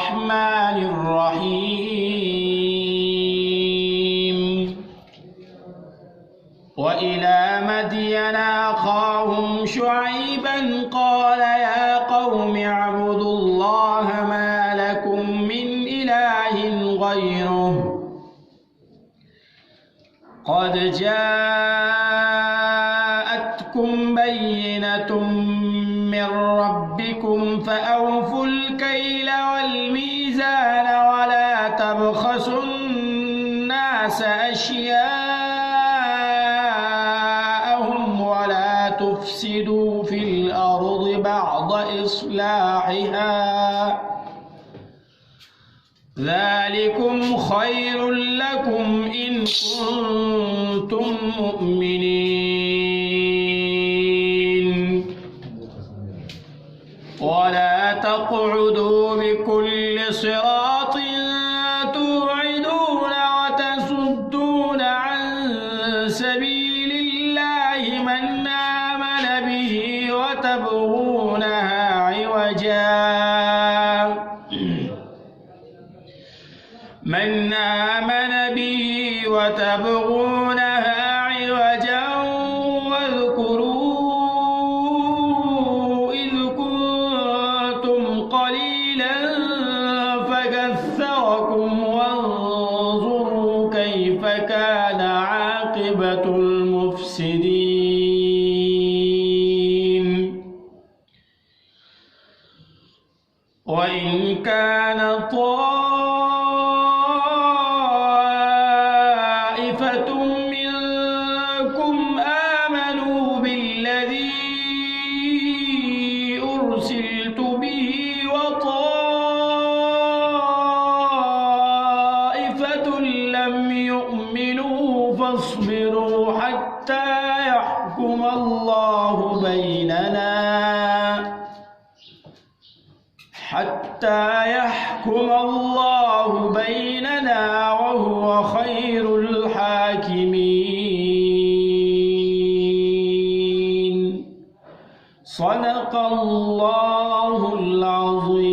الرحمن الرحيم وإلى مدين أخاهم شعيبا قال يا قوم اعبدوا الله ما لكم من إله غيره قد جاءتكم بينة من ربكم فأوفوا الكيل والميزان ولا تبخسوا الناس أشياءهم ولا تفسدوا في الأرض بعد إصلاحها ذلكم خير لكم إن كنتم مؤمنين ولا تقعدوا بكل صراط توعدون وتصدون عن سبيل الله من آمن به وتبغونها عوجا واذكروا إذ كنتم قليلا فكثركم وانظروا كيف كان عاقبة المفسدين وإن كان طائفة منكم آمنوا بالذي أرسلت به وطائفة لم يؤمنوا فاصبروا حتى يحكم الله بيننا وهو خير الحاكمين. صدق الله العظيم.